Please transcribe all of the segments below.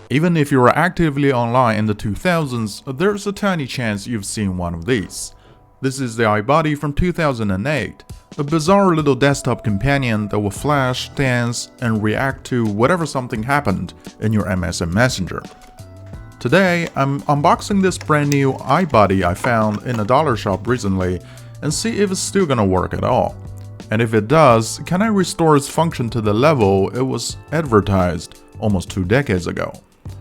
Even if you were actively online in the 2000s, there's a tiny chance you've seen one of these. This is the iBuddy from 2008, a bizarre little desktop companion that will flash, dance, and react to whatever something happened in your MSN Messenger. Today, I'm unboxing this brand new iBuddy I found in a dollar shop recently and see if it's still gonna work at all. And if it does, can I restore its function to the level it was advertised almost 2 decades ago?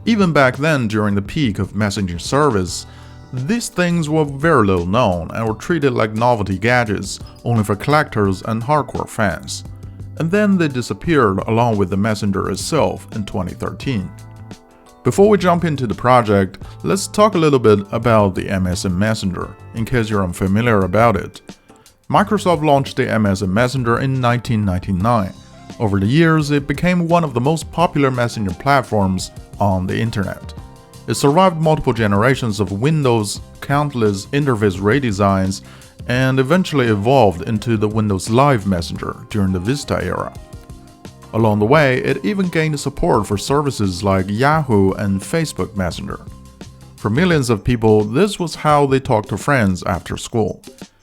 Even back then, during the peak of messaging service, these things were very little known and were treated like novelty gadgets only for collectors and hardcore fans. And then they disappeared along with the Messenger itself in 2013. Before we jump into the project, let's talk a little bit about the MSN Messenger, in case you're unfamiliar about it. Microsoft launched the MSN Messenger in 1999. Over the years, it became one of the most popular messenger platforms on the internet. It survived multiple generations of Windows, countless interface redesigns, and eventually evolved into the Windows Live Messenger during the Vista era. Along the way, it even gained support for services like Yahoo and Facebook Messenger. For millions of people, this was how they talked to friends after school,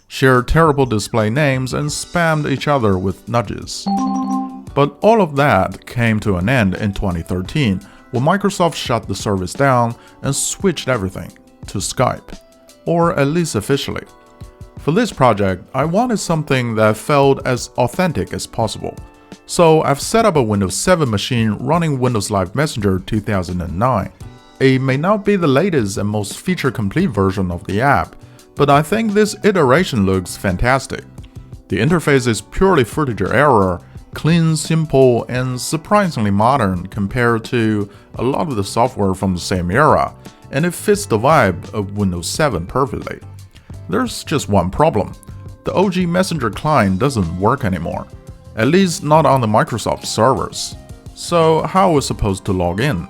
shared terrible display names, and spammed each other with nudges. But all of that came to an end in 2013 when Microsoft shut the service down and switched everything to Skype, or at least officially. For this project, I wanted something that felt as authentic as possible. So I've set up a Windows 7 machine running Windows Live Messenger 2009. It may not be the latest and most feature-complete version of the app, but I think this iteration looks fantastic. The interface is purely footage error, clean, simple, and surprisingly modern compared to a lot of the software from the same era, and it fits the vibe of Windows 7 perfectly. There's just one problem. The OG Messenger client doesn't work anymore. At least not on the Microsoft servers. So how are we supposed to log in?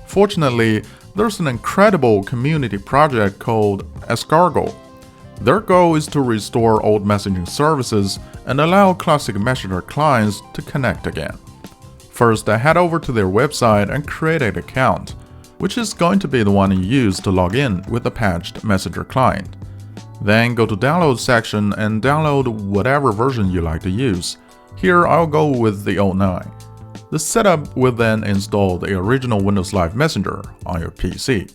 Fortunately, there's an incredible community project called Escargot. Their goal is to restore old messaging services and allow classic Messenger clients to connect again. First, I head over to their website and create an account, which is going to be the one you use to log in with the patched Messenger client. Then go to Download section and download whatever version you like to use. Here I'll go with the 09. The setup will then install the original Windows Live Messenger on your PC.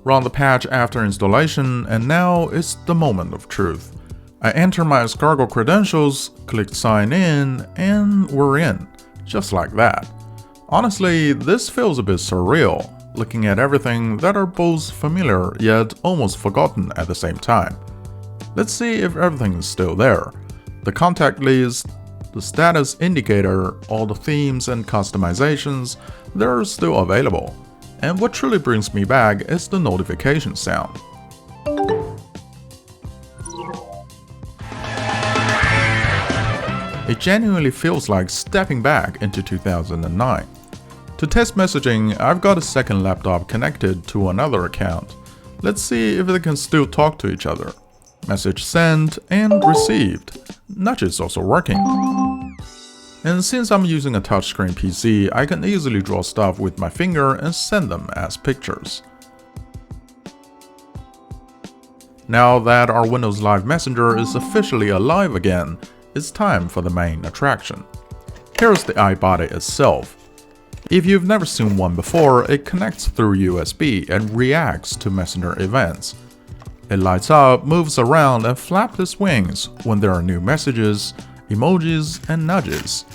Run the patch after installation, and now it's the moment of truth. I enter my Escargot credentials, click sign in, and we're in, just like that. Honestly, this feels a bit surreal, looking at everything that are both familiar yet almost forgotten at the same time. Let's see if everything is still there. The contact list, the status indicator, all the themes and customizations, they're still available. And what truly brings me back is the notification sound. It genuinely feels like stepping back into 2009. To test messaging, I've got a second laptop connected to another account. Let's see if they can still talk to each other. Message sent and received. Nudge is also working. And since I'm using a touchscreen PC, I can easily draw stuff with my finger and send them as pictures. Now that our Windows Live Messenger is officially alive again, it's time for the main attraction. Here's the iBuddy itself. If you've never seen one before, it connects through USB and reacts to Messenger events. It lights up, moves around, and flaps its wings when there are new messages, emojis, and nudges.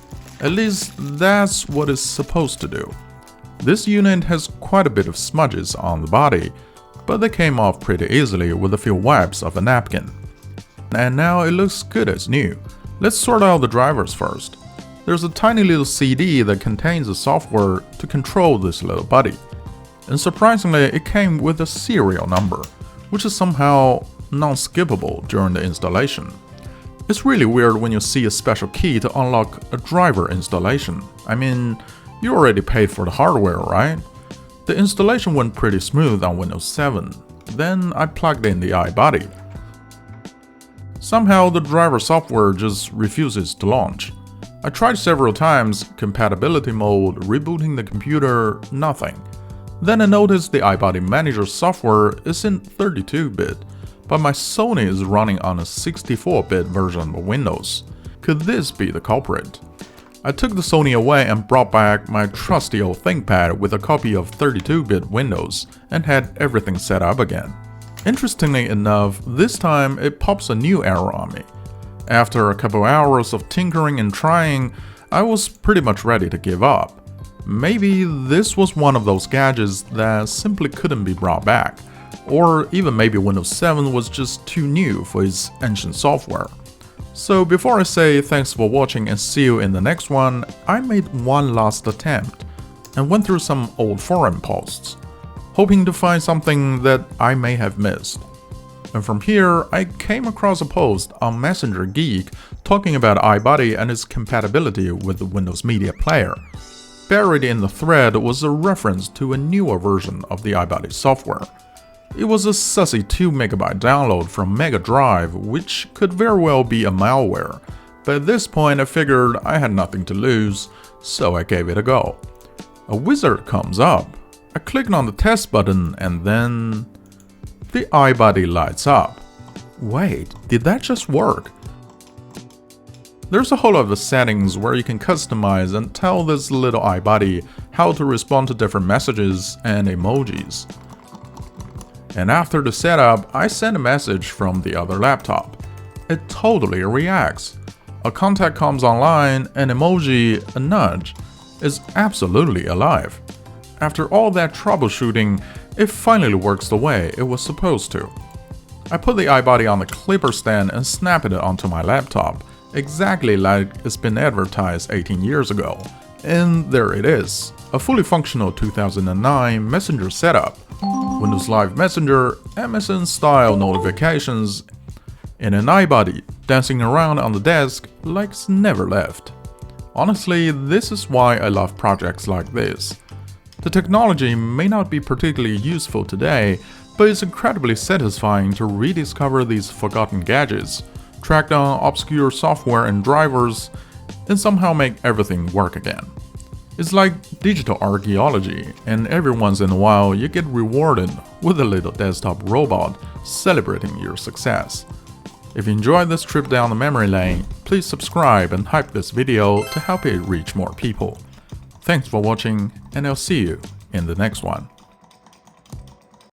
At least that's what it's supposed to do. This unit has quite a bit of smudges on the body, but they came off pretty easily with a few wipes of a napkin. And now it looks good as new. Let's sort out the drivers first. There's a tiny little CD that contains the software to control this little buddy. And surprisingly, it came with a serial number, which is somehow non-skippable during the installation. It's really weird when you see a special key to unlock a driver installation. I mean, you already paid for the hardware, right? The installation went pretty smooth on Windows 7. Then I plugged in the iBuddy. Somehow the driver software just refuses to launch. I tried several times, compatibility mode, rebooting the computer, nothing. Then I noticed the iBuddy Manager software is in 32-bit, but my Sony is running on a 64-bit version of Windows. Could this be the culprit? I took the Sony away and brought back my trusty old ThinkPad with a copy of 32-bit Windows and had everything set up again. Interestingly enough, this time it pops a new error on me. After a couple hours of tinkering and trying, I was pretty much ready to give up. Maybe this was one of those gadgets that simply couldn't be brought back, or even maybe Windows 7 was just too new for its ancient software. So before I say thanks for watching and see you in the next one, I made one last attempt and went through some old forum posts, hoping to find something that I may have missed. And from here, I came across a post on Messenger Geek talking about iBuddy and its compatibility with the Windows Media Player. Buried in the thread was a reference to a newer version of the iBuddy software. It was a sussy 2MB download from Mega Drive, which could very well be a malware, but at this point I figured I had nothing to lose, so I gave it a go. A wizard comes up. I clicked on the test button and then the iBuddy lights up. Wait, did that just work? There's a whole lot of settings where you can customize and tell this little iBuddy how to respond to different messages and emojis. And after the setup, I send a message from the other laptop. It totally reacts. A contact comes online, an emoji, a nudge. Is absolutely alive. After all that troubleshooting, it finally works the way it was supposed to. I put the iBuddy on the clipper stand and snapped it onto my laptop, exactly like it's been advertised 18 years ago. And there it is, a fully functional 2009 Messenger setup. Windows Live Messenger, MSN style notifications, and an iBuddy dancing around on the desk like it's never left. Honestly, this is why I love projects like this. The technology may not be particularly useful today, but it's incredibly satisfying to rediscover these forgotten gadgets, track down obscure software and drivers, and somehow make everything work again. It's like digital archaeology, and every once in a while you get rewarded with a little desktop robot celebrating your success. If you enjoyed this trip down the memory lane, please subscribe and hype this video to help it reach more people. Thanks for watching, and I'll see you in the next one.